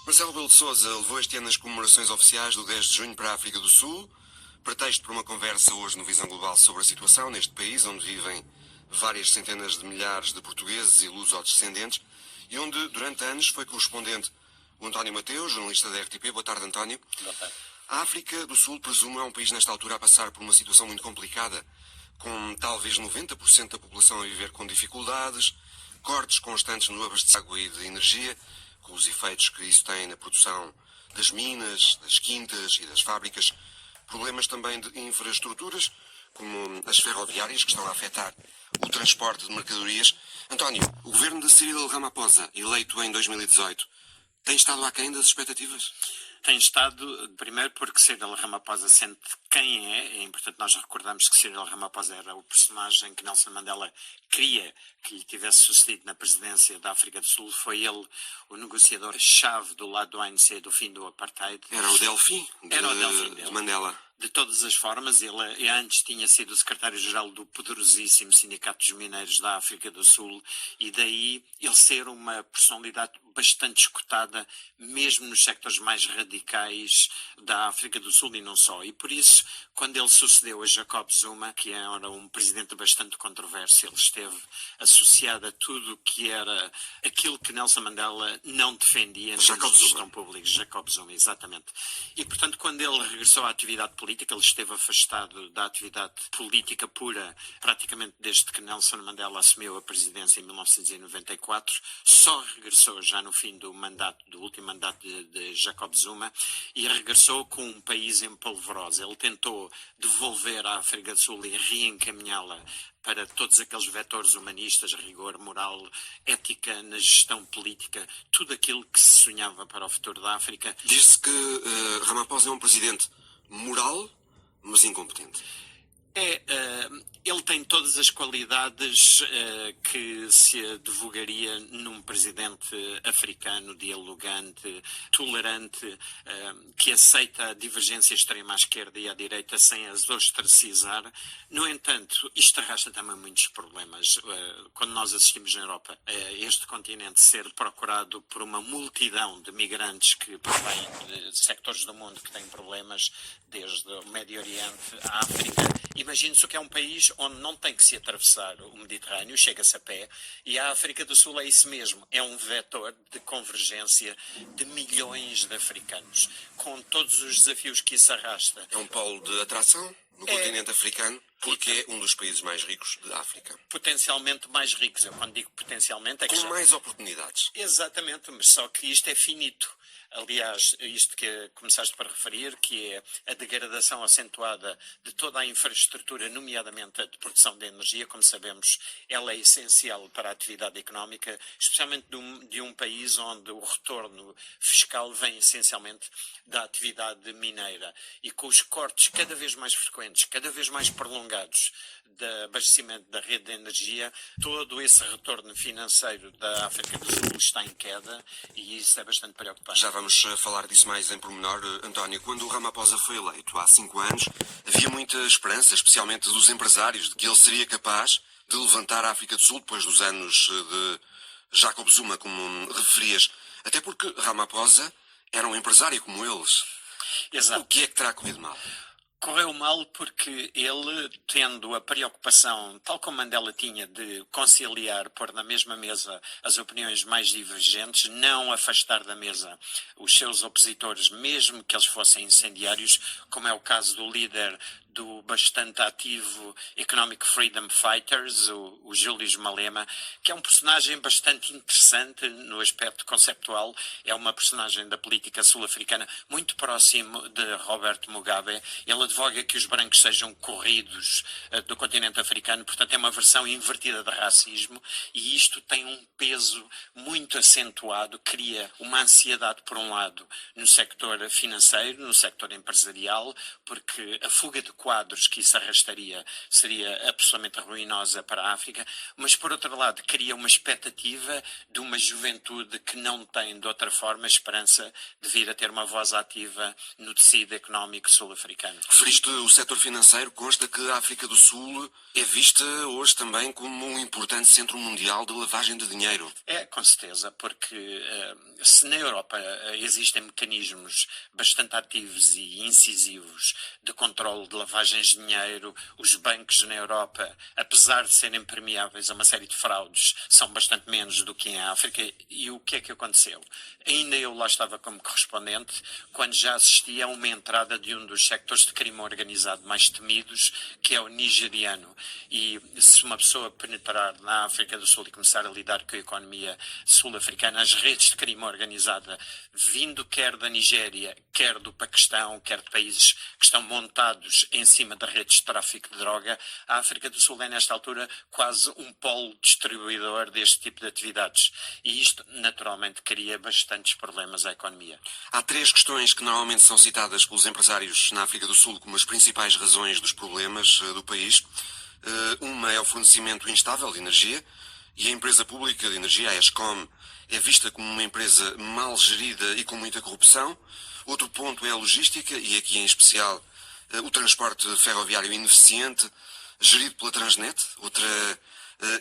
Marcelo Rebelo de Sousa levou este ano as comemorações oficiais do 10 de junho para a África do Sul, pretexto para uma conversa hoje no Visão Global sobre a situação neste país, onde vivem várias centenas de milhares de portugueses e luso-descendentes, e onde, durante anos, foi correspondente o António Mateus, jornalista da RTP. Boa tarde, António. Boa tarde. A África do Sul, presumo, é um país nesta altura a passar por uma situação muito complicada, com talvez 90% da população a viver com dificuldades, cortes constantes no abastecimento de água e de energia, com os efeitos que isso tem na produção das minas, das quintas e das fábricas, problemas também de infraestruturas, como as ferroviárias, que estão a afetar o transporte de mercadorias. António, o governo de Cyril Ramaphosa, eleito em 2018, tem estado aquém das expectativas? Tem estado, primeiro porque Cyril Ramaphosa sente quem é importante nós recordamos que Cyril Ramaphosa era o personagem que Nelson Mandela queria que lhe tivesse sucedido na presidência da África do Sul. Foi ele o negociador-chave do lado do ANC do fim do Apartheid. Era o Delfim de Mandela. De todas as formas, ele antes tinha sido o secretário-geral do poderosíssimo Sindicato dos Mineiros da África do Sul e daí ele ser uma personalidade bastante escutada, mesmo nos sectores mais radicais da África do Sul e não só. E por isso, quando ele sucedeu a Jacob Zuma, que era um presidente bastante controverso, ele esteve associado a tudo que era aquilo que Nelson Mandela não defendia na gestão pública. Jacob Zuma, exatamente. E, portanto, quando ele regressou à atividade política, ele esteve afastado da atividade política pura praticamente desde que Nelson Mandela assumiu a presidência em 1994, só regressou já no fim do último mandato de Jacob Zuma e regressou com um país em polvorosa. Ele tentou devolver a África do Sul e reencaminhá-la para todos aqueles vetores humanistas, rigor moral, ética na gestão política, tudo aquilo que se sonhava para o futuro da África. Diz-se que Ramaphosa é um presidente moral, mas incompetente. Ele tem todas as qualidades que se advogaria num presidente africano, dialogante, tolerante, que aceita a divergência extrema à esquerda e à direita sem as ostracizar. No entanto, isto arrasta também muitos problemas. Quando nós assistimos na Europa a este continente ser procurado por uma multidão de migrantes que provêm de sectores do mundo que têm problemas, desde o Médio Oriente à África, imagine-se o que é um país onde não tem que se atravessar o Mediterrâneo, chega-se a pé, e a África do Sul é isso mesmo, é um vetor de convergência de milhões de africanos, com todos os desafios que isso arrasta. É um polo de atração no continente africano, porque é um dos países mais ricos da África. Potencialmente mais ricos, eu quando digo potencialmente é que com mais oportunidades. Exatamente, mas só que isto é finito. Aliás, isto que começaste por referir, que é a degradação acentuada de toda a infraestrutura, nomeadamente a de produção de energia, como sabemos, ela é essencial para a atividade económica, especialmente de um país onde o retorno fiscal vem essencialmente da atividade mineira. E com os cortes cada vez mais frequentes, cada vez mais prolongados de abastecimento da rede de energia, todo esse retorno financeiro da África do Sul está em queda e isso é bastante preocupante. Já vamos falar disso mais em pormenor, António. Quando o Ramaphosa foi eleito há 5 anos, havia muita esperança, especialmente dos empresários, de que ele seria capaz de levantar a África do Sul depois dos anos de Jacob Zuma, como referias. Até porque Ramaphosa era um empresário como eles. Exato. O que é que terá corrido mal? Correu mal porque ele, tendo a preocupação, tal como Mandela tinha, de conciliar, pôr na mesma mesa as opiniões mais divergentes, não afastar da mesa os seus opositores, mesmo que eles fossem incendiários, como é o caso do líder do bastante ativo Economic Freedom Fighters, o Julius Malema, que é um personagem bastante interessante no aspecto conceptual, é uma personagem da política sul-africana muito próximo de Robert Mugabe. Ele advoga que os brancos sejam corridos do continente africano, portanto é uma versão invertida de racismo e isto tem um peso muito acentuado, cria uma ansiedade por um lado no sector financeiro, no sector empresarial, porque a fuga de quadros que isso arrastaria seria absolutamente ruinosa para a África, mas por outro lado cria uma expectativa de uma juventude que não tem de outra forma esperança de vir a ter uma voz ativa no tecido económico sul-africano. Referiste o setor financeiro, consta que a África do Sul é vista hoje também como um importante centro mundial de lavagem de dinheiro. É, com certeza, porque se na Europa existem mecanismos bastante ativos e incisivos de controle de lavagens de dinheiro, os bancos na Europa, apesar de serem permeáveis a uma série de fraudes, são bastante menos do que em África. E o que é que aconteceu? Ainda eu lá estava como correspondente quando já assistia a uma entrada de um dos sectores de crime organizado mais temidos, que é o nigeriano. E se uma pessoa penetrar na África do Sul e começar a lidar com a economia sul-africana, as redes de crime organizada, vindo quer da Nigéria, quer do Paquistão, quer de países que estão montados em cima de redes de tráfico de droga, a África do Sul é nesta altura quase um polo distribuidor deste tipo de atividades. E isto naturalmente cria bastantes problemas à economia. Há três questões que normalmente são citadas pelos empresários na África do Sul como as principais razões dos problemas do país. Uma é o fornecimento instável de energia, e a empresa pública de energia, a Eskom, é vista como uma empresa mal gerida e com muita corrupção. Outro ponto é a logística, e aqui em especial o transporte ferroviário ineficiente, gerido pela Transnet, outra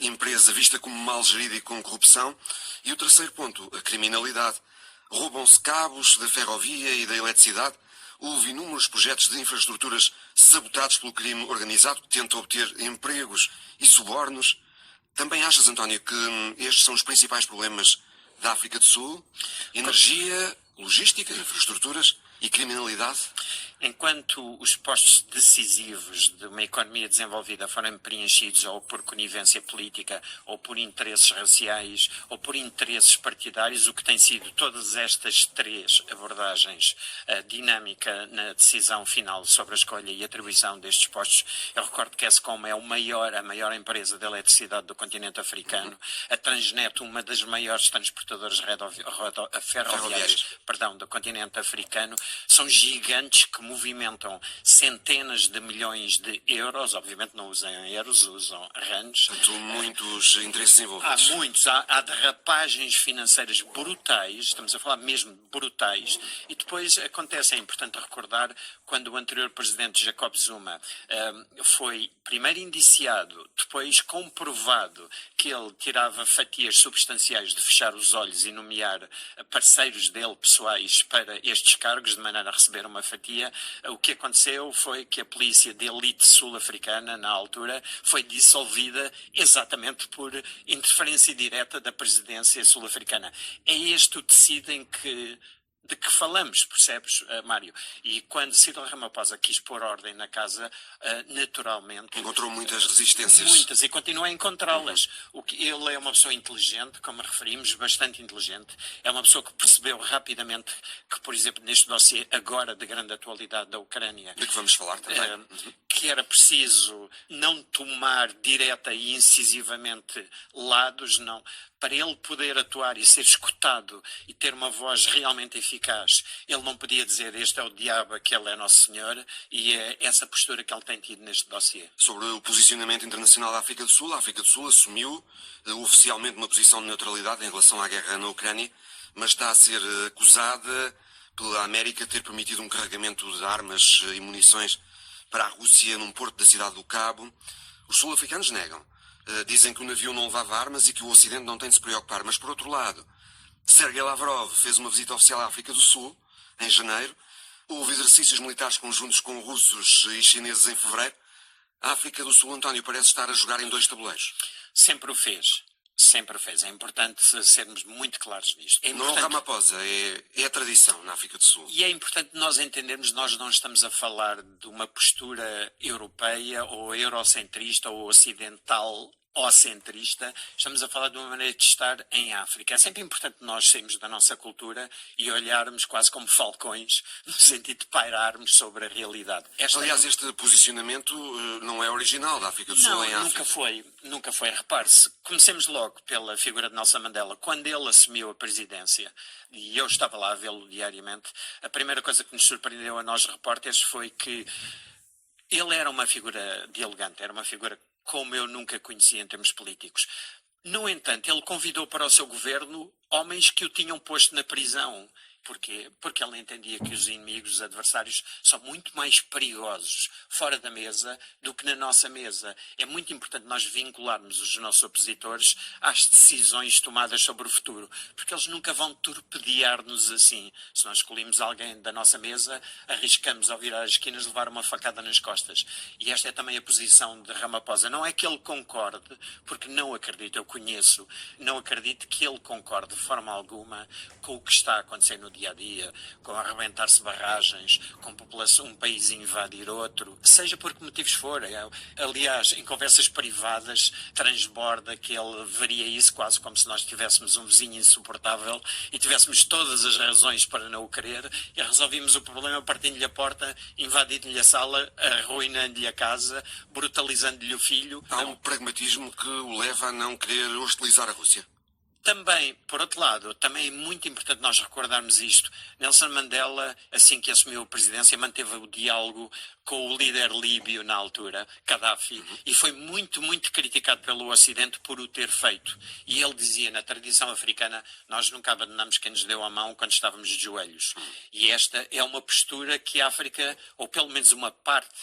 empresa vista como mal gerida e com corrupção. E o terceiro ponto, a criminalidade. Roubam-se cabos da ferrovia e da eletricidade. Houve inúmeros projetos de infraestruturas sabotados pelo crime organizado que tenta obter empregos e subornos. Também achas, António, que estes são os principais problemas da África do Sul? Energia, logística, infraestruturas e criminalidade? Enquanto os postos decisivos de uma economia desenvolvida forem preenchidos ou por conivência política, ou por interesses raciais, ou por interesses partidários, o que tem sido todas estas três abordagens, a dinâmica na decisão final sobre a escolha e atribuição destes postos. Eu recordo que a Eskom é a maior empresa de eletricidade do continente africano, a Transnet, uma das maiores transportadoras ferroviárias do continente africano, são gigantes que movimentam centenas de milhões de euros, obviamente não usam euros, usam rands. Portanto, muitos interesses envolvidos. Há muitos, há derrapagens financeiras brutais, estamos a falar mesmo de brutais, e depois acontece, é importante recordar, quando o anterior presidente Jacob Zuma foi primeiro indiciado, depois comprovado que ele tirava fatias substanciais de fechar os olhos e nomear parceiros dele pessoais para estes cargos, de maneira a receber uma fatia. O que aconteceu foi que a polícia de elite sul-africana, na altura, foi dissolvida exatamente por interferência direta da presidência sul-africana. É este o tecido de que falamos, percebes, Mário? E quando Cyril Ramaphosa quis pôr ordem na casa, naturalmente... Encontrou muitas resistências. Muitas, e continua a encontrá-las. Ele é uma pessoa inteligente, como referimos, bastante inteligente. É uma pessoa que percebeu rapidamente que, por exemplo, neste dossiê agora de grande atualidade da Ucrânia... De que vamos falar também. Que era preciso não tomar direta e incisivamente lados, não. Para ele poder atuar e ser escutado e ter uma voz realmente eficaz, ele não podia dizer este é o diabo, aquele é Nosso Senhor, e é essa postura que ele tem tido neste dossiê. Sobre o posicionamento internacional da África do Sul, a África do Sul assumiu oficialmente uma posição de neutralidade em relação à guerra na Ucrânia, mas está a ser acusada pela América de ter permitido um carregamento de armas e munições para a Rússia num porto da cidade do Cabo. Os sul-africanos negam. Dizem que o navio não levava armas e que o Ocidente não tem de se preocupar. Mas, por outro lado, Sergei Lavrov fez uma visita oficial à África do Sul, em janeiro. Houve exercícios militares conjuntos com russos e chineses em fevereiro. A África do Sul, António, parece estar a jogar em dois tabuleiros. Sempre o fez. Sempre o fez. É importante sermos muito claros nisto. Não é o Ramaphosa, é a tradição na África do Sul. E é importante nós entendermos, nós não estamos a falar de uma postura europeia ou eurocentrista ou ocidental ou centrista, estamos a falar de uma maneira de estar em África. É sempre importante nós sairmos da nossa cultura e olharmos quase como falcões, no sentido de pairarmos sobre a realidade. Aliás, este posicionamento não é original da África do Sul em África. Nunca foi. Repare-se, comecemos logo pela figura de Nelson Mandela. Quando ele assumiu a presidência, e eu estava lá a vê-lo diariamente, a primeira coisa que nos surpreendeu a nós repórteres foi que Ele era uma figura dialogante, era uma figura como eu nunca conheci em termos políticos. No entanto, ele convidou para o seu governo homens que o tinham posto na prisão. Porquê? Porque ele entendia que os inimigos, os adversários, são muito mais perigosos fora da mesa do que na nossa mesa. É muito importante nós vincularmos os nossos opositores às decisões tomadas sobre o futuro, porque eles nunca vão torpedear-nos assim. Se nós escolhemos alguém da nossa mesa, arriscamos ao virar as esquinas levar uma facada nas costas. E esta é também a posição de Ramaphosa. Não é que ele concorde, porque não acredito, eu conheço, não acredito que ele concorde de forma alguma com o que está a acontecer no dia-a-dia, com arrebentar-se barragens, com um país invadir outro, seja por que motivos forem. Aliás, em conversas privadas, transborda que ele veria isso quase como se nós tivéssemos um vizinho insuportável e tivéssemos todas as razões para não o querer e resolvíamos o problema partindo-lhe a porta, invadindo-lhe a sala, arruinando-lhe a casa, brutalizando-lhe o filho. Há um pragmatismo que o leva a não querer hostilizar a Rússia. Também, por outro lado, também é muito importante nós recordarmos isto. Nelson Mandela, assim que assumiu a presidência, manteve o diálogo com o líder líbio na altura, Gaddafi, e foi muito, muito criticado pelo Ocidente por o ter feito. E ele dizia, na tradição africana, nós nunca abandonamos quem nos deu a mão quando estávamos de joelhos. E esta é uma postura que a África, ou pelo menos uma parte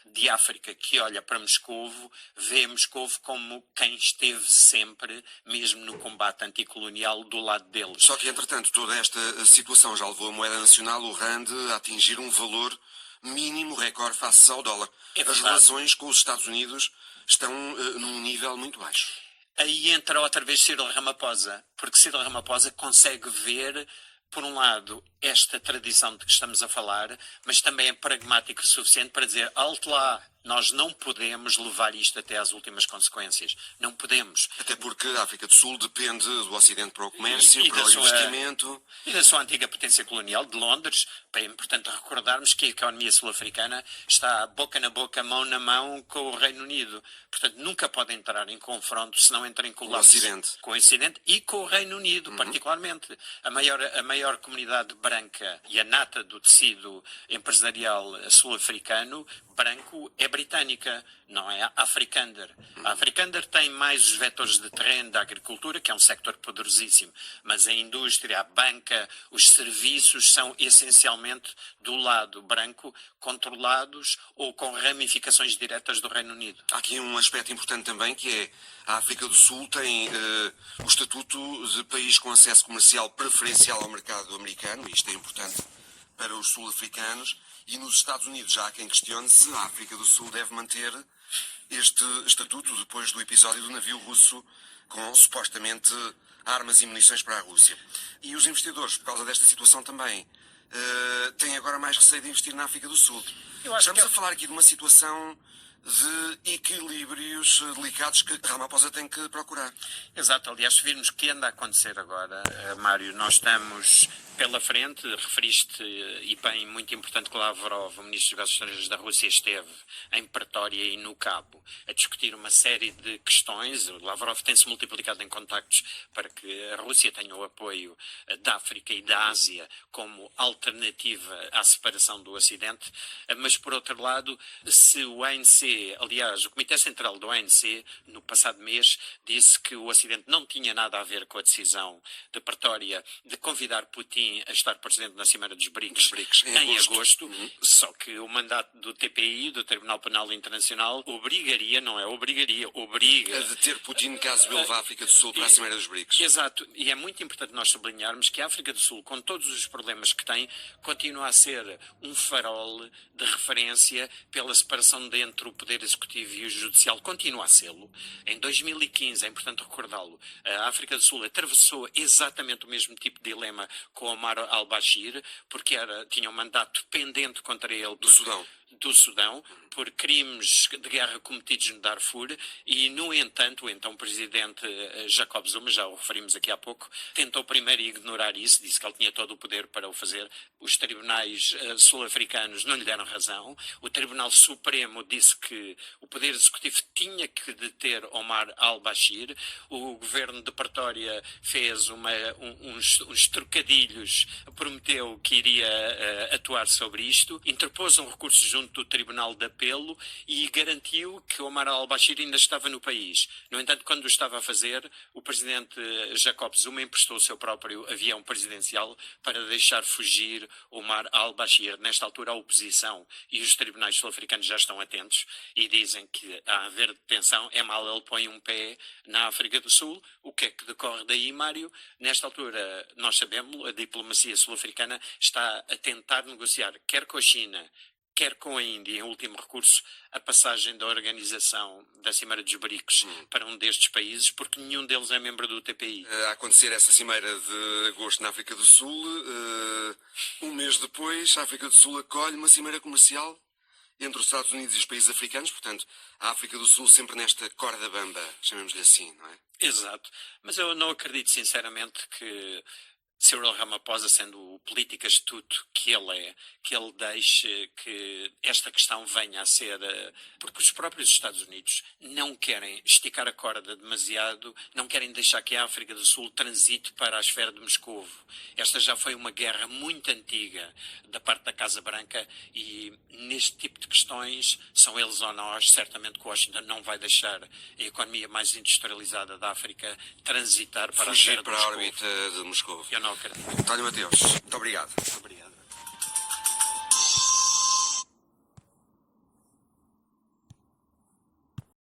de África que olha para Moscovo, vê Moscovo como quem esteve sempre, mesmo no combate anticolonial, do lado deles. Só que, entretanto, toda esta situação já levou a moeda nacional, o RAND, a atingir um valor mínimo, recorde, face ao dólar. As relações com os Estados Unidos estão num nível muito baixo. Aí entra outra vez Cyril Ramaphosa, porque Cyril Ramaphosa consegue ver, por um lado, esta tradição de que estamos a falar, mas também é pragmático o suficiente para dizer, alto lá, nós não podemos levar isto até às últimas consequências. Não podemos. Até porque a África do Sul depende do Ocidente para o comércio, para o investimento. E da sua antiga potência colonial, de Londres. É importante recordarmos que a economia sul-africana está boca na boca, mão na mão com o Reino Unido. Portanto, nunca pode entrar em confronto se não entra em colapso com o Ocidente e com o Reino Unido, particularmente. A maior comunidade branca e a nata do tecido empresarial sul-africano branco é britânica, não é Afrikaner. A Afrikaner tem mais os vetores de terreno da agricultura, que é um sector poderosíssimo, mas a indústria, a banca, os serviços são essencialmente do lado branco, controlados ou com ramificações diretas do Reino Unido. Há aqui um aspecto importante também, que é a África do Sul tem o estatuto de país com acesso comercial preferencial ao mercado americano, e isto é importante para os sul-africanos, e nos Estados Unidos já há quem questione se a África do Sul deve manter este estatuto depois do episódio do navio russo com supostamente armas e munições para a Rússia. E os investidores, por causa desta situação também, têm agora mais receio de investir na África do Sul. Estamos a falar aqui de uma situação de equilíbrios delicados que Ramaphosa tem que procurar. Exato, aliás, se virmos o que anda a acontecer agora, Mário, nós estamos pela frente, referiste, e bem, muito importante que Lavrov, o ministro dos Negócios Estrangeiros da Rússia, esteve em Pretória e no Cabo a discutir uma série de questões. O Lavrov tem-se multiplicado em contactos para que a Rússia tenha o apoio da África e da Ásia como alternativa à separação do Ocidente, mas, por outro lado, se o ANC, aliás, o Comitê Central do ANC, no passado mês, disse que o Ocidente não tinha nada a ver com a decisão de Pretória de convidar Putin a estar presente na Cimeira dos BRICS em agosto, só que o mandato do TPI, do Tribunal Penal Internacional, obriga a deter Putin caso ele vá à África do Sul para a Cimeira dos BRICS. Exato, e é muito importante nós sublinharmos que a África do Sul, com todos os problemas que tem, continua a ser um farol de referência pela separação entre o Poder Executivo e o Judicial, continua a sê-lo. Em 2015, é importante recordá-lo, a África do Sul atravessou exatamente o mesmo tipo de dilema com Omar al-Bashir, porque tinha um mandato pendente contra ele do Sudão, por crimes de guerra cometidos no Darfur, e, no entanto, o então presidente Jacob Zuma, já o referimos aqui há pouco, tentou primeiro ignorar isso, disse que ele tinha todo o poder para o fazer. Os tribunais sul-africanos não lhe deram razão. O Tribunal Supremo disse que o Poder Executivo tinha que deter Omar al-Bashir. O governo de Pretória fez uns trocadilhos, prometeu que iria atuar sobre isto, interpôs um recurso junto do Tribunal de Apelo e garantiu que Omar al-Bashir ainda estava no país. No entanto, quando o estava a fazer, o presidente Jacob Zuma emprestou o seu próprio avião presidencial para deixar fugir Omar al-Bashir. Nesta altura, a oposição e os tribunais sul-africanos já estão atentos e dizem que, a haver detenção, é mal ele põe um pé na África do Sul. O que é que decorre daí, Mário? Nesta altura, nós sabemos, a diplomacia sul-africana está a tentar negociar, quer com a China, quer com a Índia, em último recurso, a passagem da organização da Cimeira dos BRICS para um destes países, porque nenhum deles é membro do TPI. A acontecer essa cimeira de agosto na África do Sul, um mês depois, a África do Sul acolhe uma cimeira comercial entre os Estados Unidos e os países africanos, portanto, a África do Sul sempre nesta corda bamba, chamemos-lhe assim, não é? Exato. Mas eu não acredito sinceramente que Cyril Ramaphosa, sendo o político astuto que ele deixe que esta questão venha a ser... Porque os próprios Estados Unidos não querem esticar a corda demasiado, não querem deixar que a África do Sul transite para a esfera de Moscovo. Esta já foi uma guerra muito antiga da parte da Casa Branca e neste tipo de questões, são eles ou nós, certamente que Washington não vai deixar a economia mais industrializada da África transitar para a esfera de Moscovo. Fugir para a órbita de Moscovo. Eu não acredito. António Mateus, muito obrigado.